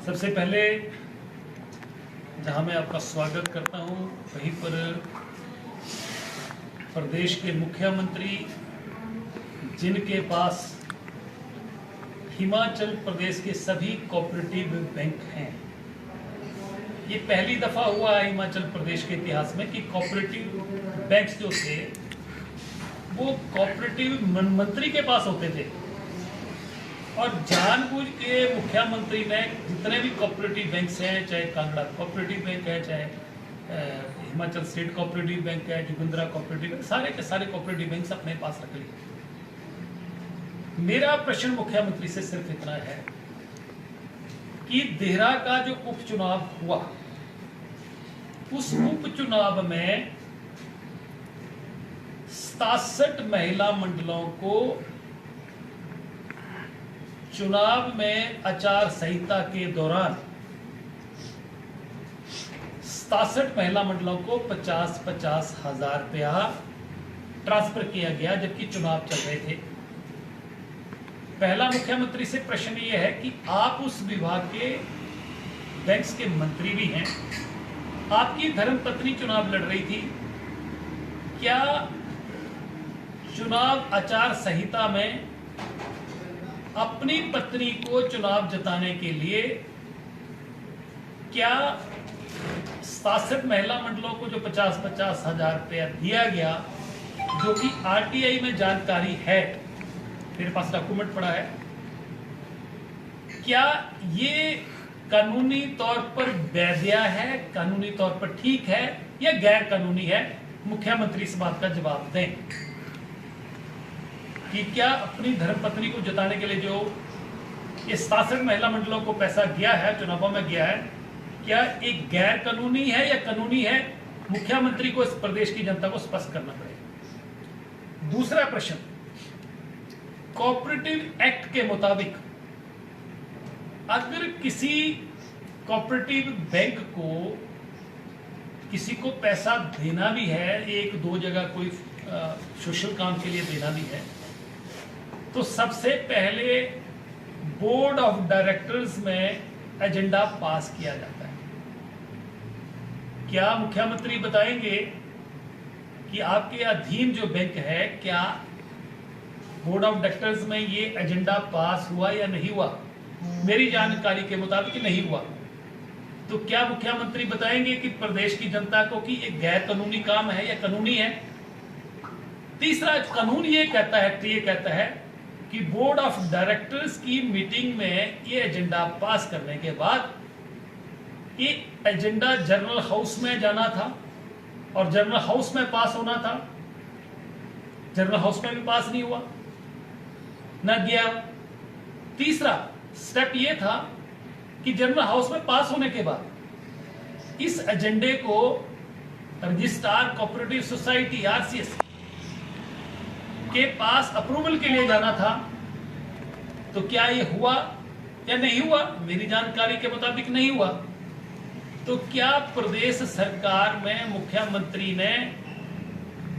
सबसे पहले जहां मैं आपका स्वागत करता हूं, वहीं पर प्रदेश के मुख्यमंत्री जिनके पास हिमाचल प्रदेश के सभी कोऑपरेटिव बैंक हैं, ये पहली दफा हुआ है हिमाचल प्रदेश के इतिहास में कि कोऑपरेटिव बैंक्स जो थे वो कोऑपरेटिव मंत्री के पास होते थे। और जानबूझ के मुख्यमंत्री ने जितने भी कोऑपरेटिव बैंक्स हैं, चाहे कांगड़ा कोऑपरेटिव बैंक है, चाहे हिमाचल स्टेट कोऑपरेटिव बैंक है, जोगिंद्रा कोऑपरेटिव बैंक, सारे के सारे कोऑपरेटिव बैंक्स अपने पास रख लिए। मेरा प्रश्न मुख्यमंत्री से सिर्फ इतना है कि देहरा का जो उपचुनाव हुआ, उस उपचुनाव में 67 महिला मंडलों को चुनाव में आचार संहिता के दौरान 67 महिला मंडलों को 50-50 हजार रुपया ट्रांसफर किया गया, जबकि चुनाव चल रहे थे। पहला मुख्यमंत्री से प्रश्न यह है कि आप उस विभाग के बैंक्स के मंत्री भी हैं, आपकी धर्मपत्नी चुनाव लड़ रही थी, क्या चुनाव आचार संहिता में अपनी पत्नी को चुनाव जिताने के लिए क्या 67 महिला मंडलों को जो 50-50 हजार रुपया दिया गया, जो कि आरटीआई में जानकारी है, मेरे पास डॉक्यूमेंट पड़ा है, क्या ये कानूनी तौर पर वैध है, कानूनी तौर पर ठीक है या गैर कानूनी है? मुख्यमंत्री इस बात का जवाब दें कि क्या अपनी धर्मपत्नी को जिताने के लिए जो ये 67 महिला मंडलों को पैसा गया है, चुनावों में गया है, क्या एक गैर कानूनी है या कानूनी है? मुख्यमंत्री को इस प्रदेश की जनता को स्पष्ट करना पड़ेगा। दूसरा प्रश्न, कोऑपरेटिव एक्ट के मुताबिक अगर किसी कोऑपरेटिव बैंक को किसी को पैसा देना भी है, एक दो जगह कोई सोशल काम के लिए देना भी है, तो सबसे पहले बोर्ड ऑफ डायरेक्टर्स में एजेंडा पास किया जाता है। क्या मुख्यमंत्री बताएंगे कि आपके अधीन जो बैंक है, क्या बोर्ड ऑफ डायरेक्टर्स में ये एजेंडा पास हुआ या नहीं हुआ? मेरी जानकारी के मुताबिक नहीं हुआ। तो क्या मुख्यमंत्री बताएंगे कि प्रदेश की जनता को कि ये गैर कानूनी काम है या कानूनी है? तीसरा, कानून ये कहता है कि बोर्ड ऑफ डायरेक्टर्स की मीटिंग में ये एजेंडा पास करने के बाद ये एजेंडा जनरल हाउस में जाना था और जनरल हाउस में पास होना था। जनरल हाउस में भी पास नहीं हुआ, न गया। तीसरा स्टेप ये था कि जनरल हाउस में पास होने के बाद इस एजेंडे को रजिस्ट्रार कोऑपरेटिव सोसाइटी आरसीएस के पास अप्रूवल के लिए जाना था। तो क्या ये हुआ या नहीं हुआ? मेरी जानकारी के मुताबिक नहीं हुआ। तो क्या प्रदेश सरकार में मुख्यमंत्री ने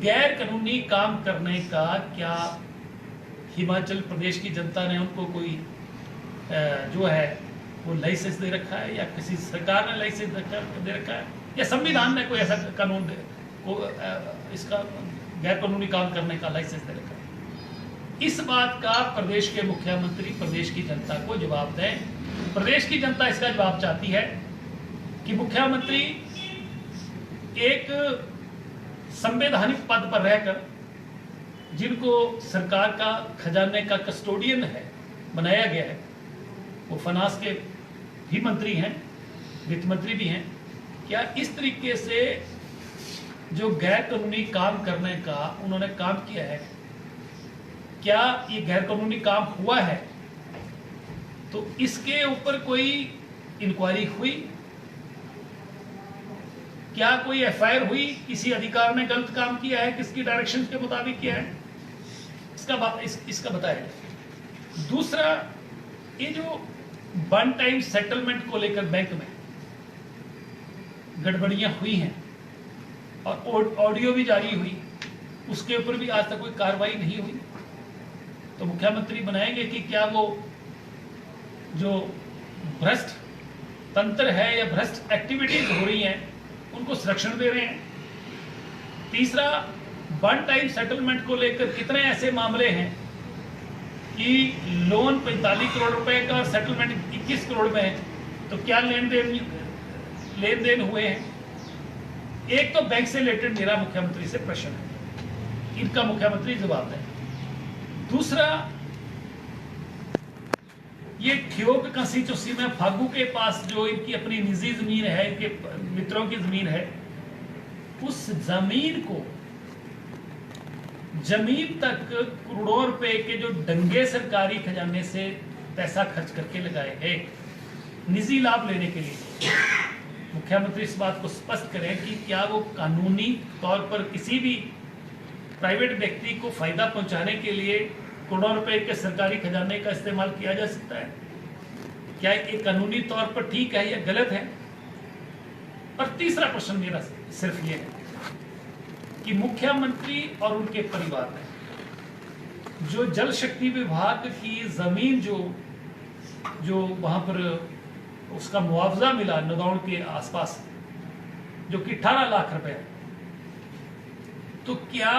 गैर कानूनी काम करने का, क्या हिमाचल प्रदेश की जनता ने उनको कोई जो है वो लाइसेंस दे रखा है, या किसी सरकार ने लाइसेंस दे रखा है, या संविधान ने कोई ऐसा कानून को इसका गैर कानूनी काम करने का लाइसेंस दे रखा है? इस बात का प्रदेश के मुख्यमंत्री प्रदेश की जनता को जवाब दें। प्रदेश की जनता इसका जवाब चाहती है कि मुख्यमंत्री एक संवैधानिक पद पर रहकर, जिनको सरकार का खजाने का कस्टोडियन है बनाया गया है, वो फाइनेंस के भी मंत्री हैं, वित्त मंत्री भी हैं, क्या इस तरीके से जो गैर कानूनी काम करने का उन्होंने काम किया है, क्या ये गैर कानूनी काम हुआ है? तो इसके ऊपर कोई इंक्वायरी हुई? क्या कोई एफआईआर हुई? किसी अधिकार ने गलत काम किया है, किसकी डायरेक्शन के मुताबिक किया है? इसका बताया। दूसरा, ये जो वन टाइम सेटलमेंट को लेकर बैंक में गड़बड़ियां हुई हैं और ऑडियो भी जारी हुई, उसके ऊपर भी आज तक कोई कार्रवाई नहीं हुई। तो मुख्यमंत्री बनाएंगे कि क्या वो जो भ्रष्ट तंत्र है या भ्रष्ट एक्टिविटीज हो रही हैं उनको संरक्षण दे रहे हैं। तीसरा, वन टाइम सेटलमेंट को लेकर कितने ऐसे मामले हैं कि लोन 45 करोड़ रुपए का और सेटलमेंट 21 करोड़ में है, तो क्या लेन देन हुए हैं। एक तो बैंक से रिलेटेड मेरा मुख्यमंत्री से प्रश्न है, इनका मुख्यमंत्री जवाब दें। दूसरा, ये ठियोग कंस्टिट्यूंसी में फागू के पास जो इनकी अपनी निजी जमीन है, इनके मित्रों की जमीन है, उस जमीन तक करोड़ों रुपए के जो डंगे सरकारी खजाने से पैसा खर्च करके लगाए हैं निजी लाभ लेने के लिए। मुख्यमंत्री इस बात को स्पष्ट करें कि क्या वो कानूनी तौर पर किसी भी प्राइवेट व्यक्ति को फायदा पहुंचाने के लिए करोड़ों रुपए के सरकारी खजाने का इस्तेमाल किया जा सकता है? क्या ये कानूनी तौर पर ठीक है या गलत है? और तीसरा प्रश्न मेरा सिर्फ ये है कि मुख्यमंत्री और उनके परिवार ने जो जल शक्ति विभाग की जमीन जो वहां पर उसका मुआवजा मिला नदौड़ के आसपास जो कि 18 लाख रुपए, तो क्या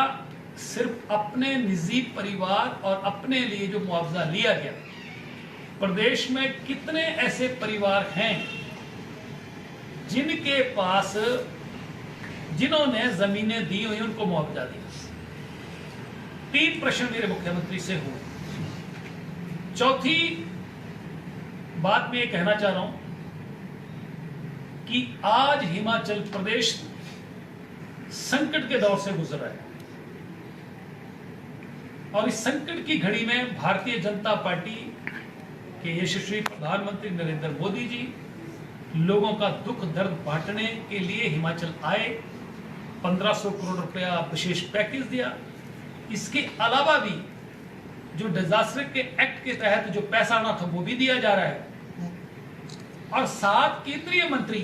सिर्फ अपने निजी परिवार और अपने लिए जो मुआवजा लिया गया, प्रदेश में कितने ऐसे परिवार हैं जिनके पास जिन्होंने जमीनें दी हुई उनको मुआवजा दिया? 3 प्रश्न मेरे मुख्यमंत्री से हुए। चौथी बात मैं ये कहना चाह रहा हूं कि आज हिमाचल प्रदेश संकट के दौर से गुजर रहा है और इस संकट की घड़ी में भारतीय जनता पार्टी के यशस्वी प्रधानमंत्री नरेंद्र मोदी जी लोगों का दुख दर्द बांटने के लिए हिमाचल आए, 1500 करोड़ रुपया विशेष पैकेज दिया। इसके अलावा भी जो डिजास्टर के एक्ट के तहत जो पैसा आना था वो भी दिया जा रहा है और 7 केंद्रीय मंत्री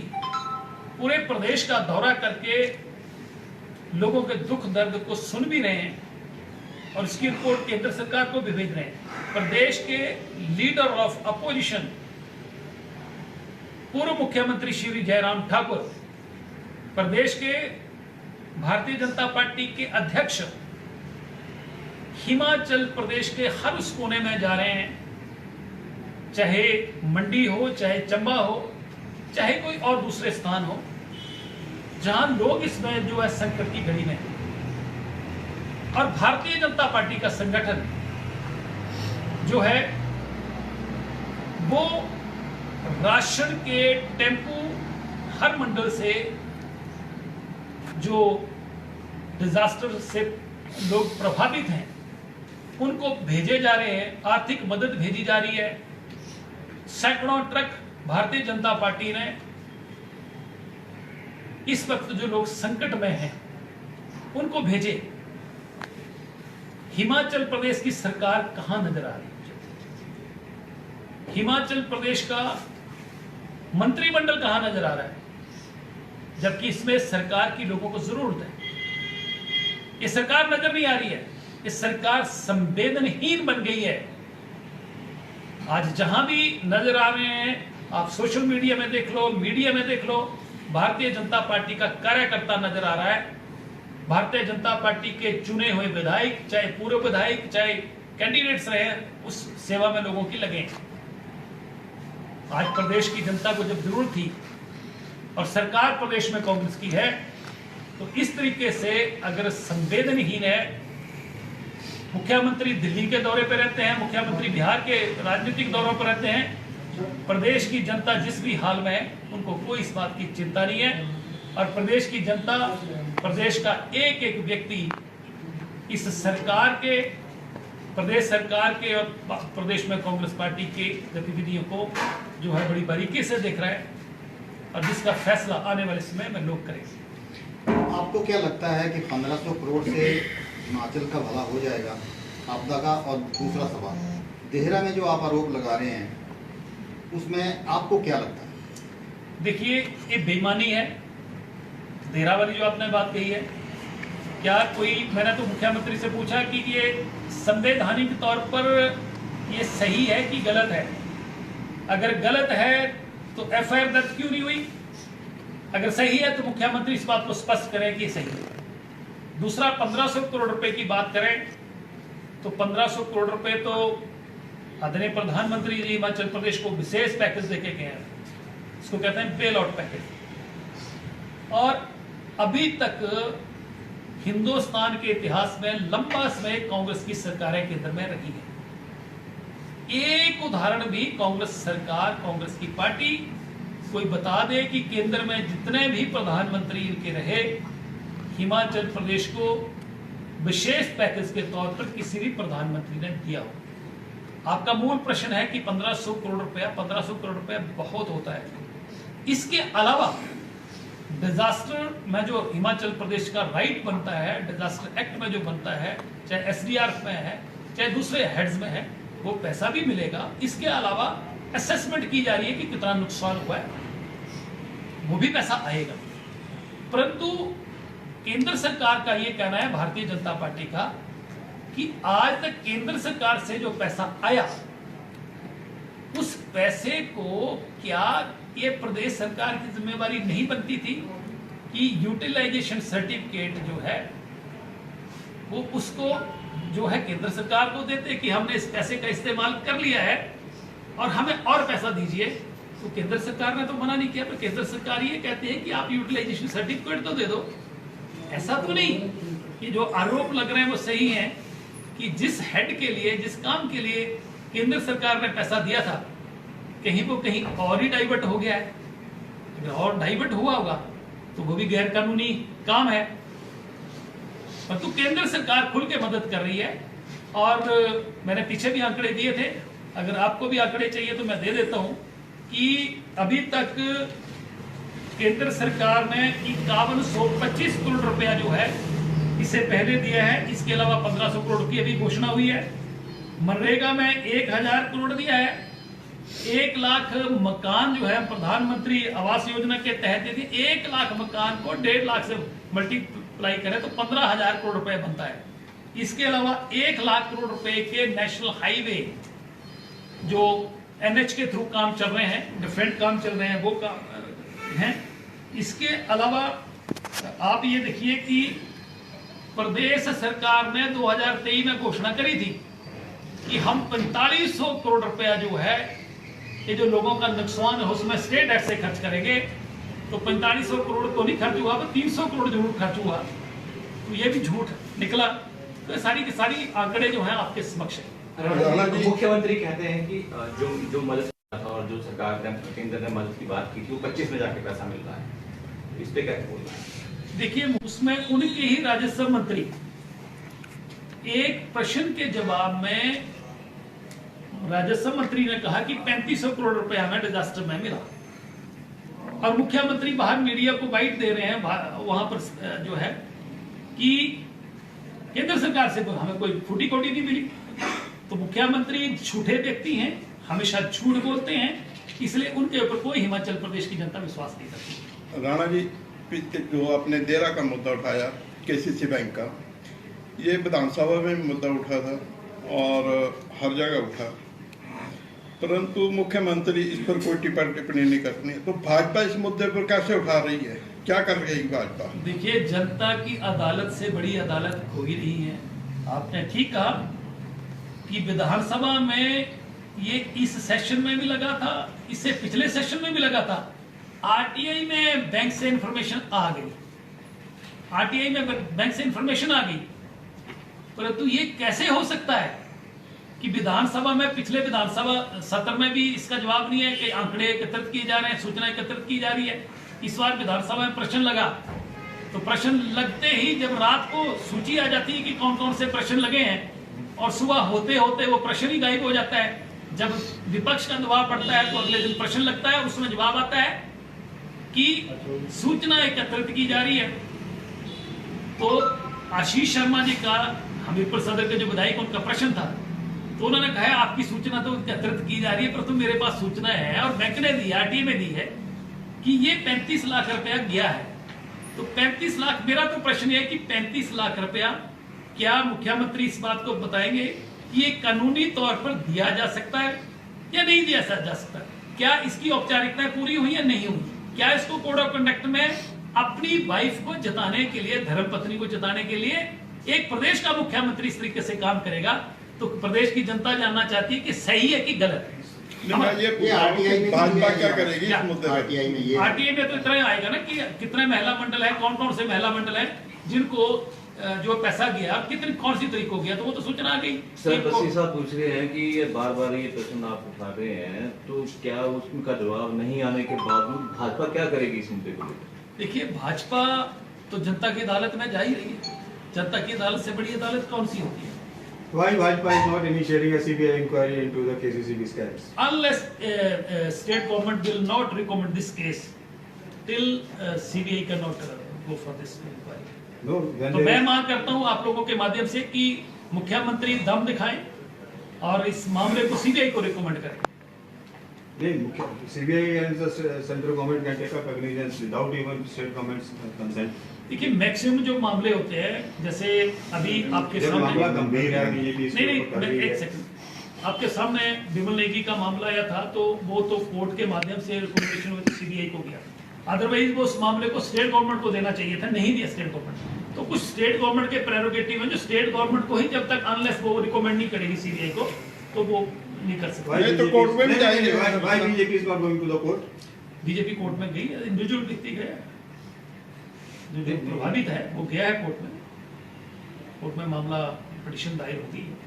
पूरे प्रदेश का दौरा करके लोगों के दुख दर्द को सुन भी रहे हैं और इसकी रिपोर्ट केंद्र सरकार को भी भेज रहे हैं। प्रदेश के लीडर ऑफ अपोजिशन पूर्व मुख्यमंत्री श्री जयराम ठाकुर, प्रदेश के भारतीय जनता पार्टी के अध्यक्ष हिमाचल प्रदेश के हर उस कोने में जा रहे हैं, चाहे मंडी हो, चाहे चंबा हो, चाहे कोई और दूसरे स्थान हो जहां लोग इसमें जो है संकट की घड़ी में। और भारतीय जनता पार्टी का संगठन जो है वो राशन के टेम्पू हर मंडल से जो डिजास्टर से लोग प्रभावित हैं उनको भेजे जा रहे हैं, आर्थिक मदद भेजी जा रही है। सैकड़ों ट्रक भारतीय जनता पार्टी ने इस वक्त जो लोग संकट में हैं उनको भेजे। हिमाचल प्रदेश की सरकार कहां नजर आ रही है? हिमाचल प्रदेश का मंत्रिमंडल कहां नजर आ रहा है? जबकि इसमें सरकार की लोगों को जरूरत है। ये सरकार नजर नहीं आ रही है, ये सरकार संवेदनहीन बन गई है। आज जहां भी नजर आ रहे हैं, आप सोशल मीडिया में देख लो, मीडिया में देख लो, भारतीय जनता पार्टी का कार्यकर्ता नजर आ रहा है। भारतीय जनता पार्टी के चुने हुए विधायक, चाहे पूर्व विधायक, चाहे कैंडिडेट्स रहे, उस सेवा में लोगों की लगे। आज प्रदेश की जनता को जब जरूरत थी और सरकार प्रदेश में कांग्रेस की है, तो इस तरीके से अगर संवेदनहीन है, मुख्यमंत्री दिल्ली के दौरे पर रहते हैं, मुख्यमंत्री बिहार के राजनीतिक दौरों पर रहते हैं, प्रदेश की जनता जिस भी हाल में है उनको कोई इस बात की चिंता नहीं है। और प्रदेश की जनता, प्रदेश का एक एक व्यक्ति इस सरकार के, प्रदेश सरकार के और प्रदेश में कांग्रेस पार्टी के गतिविधियों को जो है बड़ी बारीकी से देख रहा है और जिसका फैसला आने वाले समय में लोग करेंगे। आपको क्या लगता है कि 1500 करोड़ से हिमाचल का भला हो जाएगा आपदा का? और दूसरा सवाल, देहरा में जो आप आरोप लगा रहे हैं उसमें आपको क्या लगता है? देखिए, ये बेईमानी है। देहरा वाली जो आपने बात कही है, क्या कोई, मैंने तो मुख्यमंत्री से पूछा कि ये संवैधानिक तौर पर ये सही है कि गलत है। अगर गलत है तो एफआईआर दर्ज क्यों नहीं हुई? अगर सही है तो मुख्यमंत्री इस बात को स्पष्ट करें कि सही है। दूसरा, 1500 करोड़ रुपए की बात करें तो 1500 करोड़ रुपए तो आदरणीय प्रधानमंत्री जी हिमाचल प्रदेश को विशेष पैकेज देके गए हैं, इसको कहते हैं बेल आउट पैकेज। और अभी तक हिंदुस्तान के इतिहास में लंबा समय कांग्रेस की सरकारें केंद्र में रही है। एक उदाहरण भी कांग्रेस सरकार, कांग्रेस की पार्टी कोई बता दे कि केंद्र में जितने भी प्रधानमंत्री इनके रहे, हिमाचल प्रदेश को विशेष पैकेज के तौर पर किसी भी प्रधानमंत्री ने दिया हो। आपका मूल प्रश्न है कि 1500 करोड़ रुपया बहुत होता है। इसके अलावा डिजास्टर में जो हिमाचल प्रदेश का राइट बनता है, डिजास्टर एक्ट में जो बनता है, चाहे एसडीआरएफ में है चाहे दूसरे हेड्स में है, वो पैसा भी मिलेगा। इसके अलावा असेसमेंट की जा रही है कि कितना नुकसान हुआ है, वो भी पैसा आएगा। परंतु केंद्र सरकार का ये कहना है, भारतीय जनता पार्टी का, कि आज तक केंद्र सरकार से जो पैसा आया उस पैसे को क्या ये प्रदेश सरकार की जिम्मेवारी नहीं बनती थी कि यूटिलाइजेशन सर्टिफिकेट जो है वो उसको जो है केंद्र सरकार को देते कि हमने इस पैसे का इस्तेमाल कर लिया है और हमें और पैसा दीजिए। तो केंद्र सरकार ने तो मना नहीं किया, पर केंद्र सरकार ये कहती है कि आप यूटिलाइजेशन सर्टिफिकेट तो दे दो। ऐसा तो नहीं कि जो आरोप लग रहे हैं वो सही है कि जिस हेड के लिए, जिस काम के लिए केंद्र सरकार ने पैसा दिया था, कहीं वो कहीं और ही डाइवर्ट हो गया है। अगर और डाइवर्ट हुआ होगा तो वो भी गैर कानूनी काम है। परंतु केंद्र सरकार खुल के मदद कर रही है। और मैंने पीछे भी आंकड़े दिए थे, अगर आपको भी आंकड़े चाहिए तो मैं दे देता हूं कि अभी तक केंद्र सरकार ने 5125 करोड़ रुपया जो है इससे पहले दिया है। इसके अलावा 1500 करोड़ की अभी घोषणा हुई है। मनरेगा में 1000 करोड़ दिया है। 1 लाख मकान जो है प्रधानमंत्री आवास योजना के तहत यदि 1 लाख मकान को 1.5 लाख से मल्टीप्लाई करें तो 15,000 करोड़ रुपए बनता है। इसके अलावा 1 लाख करोड़ रुपए के नेशनल हाईवे जो एनएच के थ्रू काम चल रहे हैं, डिफरेंट काम चल रहे हैं, वो काम हैं। इसके अलावा आप ये देखिए कि प्रदेश सरकार ने 2023 में घोषणा करी थी कि हम 4500 करोड़ रुपया जो है ये जो लोगों का नुकसान है उसमें स्टेट एक्ट से खर्च करेंगे। तो 4500 करोड़ तो नहीं खर्च हुआ, पर 300 करोड़ जरूर खर्च हुआ। तो ये भी झूठ निकला। तो सारी की सारी आंकड़े जो हैं आपके समक्ष है। मुख्यमंत्री कहते हैं कि जो मदद था और जो सरकार ने, केंद्र ने मदद की बात की थी, वो 25 में जाके पैसा मिल रहा है। इस पे क्या बोल रहा है? देखिए, उसमें उनके ही राजस्व मंत्री एक प्रश्न के जवाब में राजस्व मंत्री ने कहा कि 3500 करोड़ रुपया हमें डिजास्टर में मिला। और मुख्यमंत्री बाहर मीडिया को बाइट दे रहे हैं वहां पर जो है कि केंद्र सरकार से हमें कोई फूटी कोटी नहीं मिली। तो मुख्यमंत्री झूठे व्यक्ति हैं, हमेशा झूठ बोलते हैं, इसलिए उनके ऊपर कोई हिमाचल प्रदेश की जनता विश्वास नहीं करती। राणा जी, जो आपने देरा का मुद्दा उठाया, केसीसी बैंक का, ये विधानसभा में मुद्दा उठा था और हर जगह उठा, परंतु मुख्यमंत्री इस पर कोई टिप्पणी नहीं करती। तो भाजपा इस मुद्दे पर कैसे उठा रही है, क्या कर रही है भाजपा? देखिए, जनता की अदालत से बड़ी अदालत कोई नहीं है। आपने ठीक कहा कि विधानसभा में ये इस सेशन में भी लगा था, इससे पिछले सेशन में भी लगा था। आरटीआई में बैंक से इंफॉर्मेशन आ गई, आरटीआई में बैंक से इंफॉर्मेशन आ गई, परंतु ये कैसे हो सकता है कि विधानसभा में, पिछले विधानसभा सत्र में भी इसका जवाब नहीं है कि आंकड़े एकत्रित किए जा रहे हैं, सूचना एकत्रित की जा रही है। इस बार विधानसभा में प्रश्न लगा, तो प्रश्न लगते ही जब रात को सूची आ जाती है कि कौन कौन से प्रश्न लगे हैं, और सुबह होते होते वो प्रश्न ही गायब हो जाता है। जब विपक्ष का दबाव पड़ता है तो अगले दिन प्रश्न लगता है और उसमें जवाब आता है कि सूचना एकत्रित की जा रही है। तो आशीष शर्मा जी का, हमीरपुर सदर के जो विधायक, उनका प्रश्न था, तो उन्होंने कहा आपकी सूचना तो एकत्रित की जा रही है, परंतु मेरे पास सूचना है और बैंक ने दी, आरटीआई में दी है कि ये 35 लाख रुपया गया है। तो 35 लाख, मेरा तो प्रश्न है कि 35 लाख रुपया क्या मुख्यमंत्री इस बात को बताएंगे कि ये कानूनी तौर पर दिया जा सकता है या नहीं दिया जा सकता? क्या इसकी औपचारिकताएं पूरी हुई या नहीं हुई? क्या इसको कोड ऑफ कंडक्ट में अपनी वाइफ को जताने के लिए, धर्मपत्नी को जताने के लिए एक प्रदेश का मुख्यमंत्री इस तरीके से काम करेगा? तो प्रदेश की जनता जानना चाहती है कि सही है कि गलत है। नहीं, मैं ये पूछ रहा हूं कि भाजपा क्या करेगी इस मुद्दे पर? आरटीआई में ये आरटीआई में तो इतना ही आएगा ना कि कितने महिला मंडल है, कौन कौन से महिला मंडल है जिनको जो पैसा गया, कितनी कौन सी तारीख को गया, तो वो तो सूचना आ गई। सर बसी साहब पूछ रहे हैं कि ये बार बार ये प्रश्न आप उठा रहे हैं, तो क्या उसका जवाब नहीं आने के बावजूद भाजपा क्या करेगी इस मुद्दे को लेकर? देखिए, भाजपा तो जनता की अदालत में जा ही रही है। जनता की अदालत से बड़ी अदालत कौन सी होती है? Why Bhajpa is not initiating a CBI inquiry into the KCCB scams? Unless state government will not recommend this case, till CBI cannot go for this inquiry. No, when तो they, मैं मांग करता हूं आप लोगों के माध्यम से कि मुख्यमंत्री दम दिखाएं और इस मामले को सीबीआई को रिकमेंड करें। CBI and the central government can take up cognizance without even state government's consent. देखिए, मैक्सिमम जो मामले होते हैं, जैसे अभी आपके जब मामला सामने, गंभीर है, बीजेपी इसके नहीं ऊपर कर रही एक है। सेकंड, आपके सामने विमल नेगी का मामला आया था, तो वो तो कोर्ट के माध्यम से रिकमेंडेशन हुई सीबीआई को गया। अदरवाइज वो उस मामले को स्टेट गवर्नमेंट को देना चाहिए था, नहीं दिया स्टेट गवर्नमेंट। तो कुछ स्टेट गवर्नमेंट के प्रेरोगेटिव है जो स्टेट गवर्नमेंट को ही जब तक अनलेस वो रिकमेंड नहीं करेगी सीबीआई को, तो वो नहीं कर सकते। Why नहीं, तो BJP कोर्ट में भी नहीं, जाएंगे। नहीं, why BJP is not going to the court? BJP court में गई, इंडिविजुअल व्यक्ति गया, जो प्रभावित है वो गया है कोर्ट में। कोर्ट में मामला पिटीशन दायर होती है।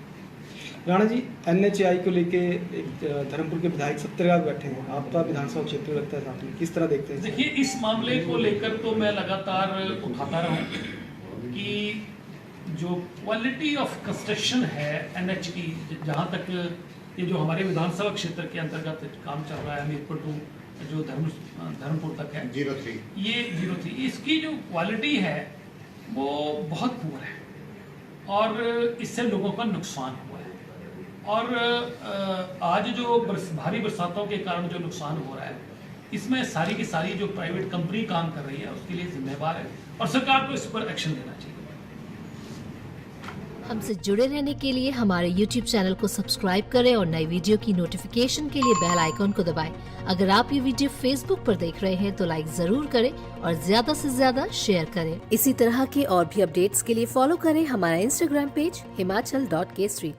राणा जी, NHAI को लेके एक धर्मपुर के विधायक सत्याग्रह बैठे हैं, आपका विधानसभा क्षेत्र लगता है साथ में, किस तरह देखते हैं? देखिए, इस मामले को लेकर तो मैं लगातार उठाता रहा हूं कि जो क्वालिटी ऑफ कंस्ट्रक्शन है NH की, जहां तक ये जो हमारे विधानसभा क्षेत्र के अंतर्गत काम चल रहा है, हमीरपुर टू जो धर्मपुर तक है, 03 ये 03, इसकी जो क्वालिटी है वो बहुत पुअर है और इससे लोगों का नुकसान हुआ है। और आज जो भारी बरसातों के कारण जो नुकसान हो रहा है, इसमें सारी की सारी जो प्राइवेट कंपनी काम कर रही है उसके लिए जिम्मेवार है और सरकार को इस पर एक्शन लेना चाहिए। हमसे जुड़े रहने के लिए हमारे YouTube चैनल को सब्सक्राइब करें और नई वीडियो की नोटिफिकेशन के लिए बेल आइकॉन को दबाएं। अगर आप ये वीडियो Facebook पर देख रहे हैं तो लाइक जरूर करें और ज्यादा से ज्यादा शेयर करें। इसी तरह के और भी अपडेट्स के लिए फॉलो करें हमारा Instagram पेज himachal.k3।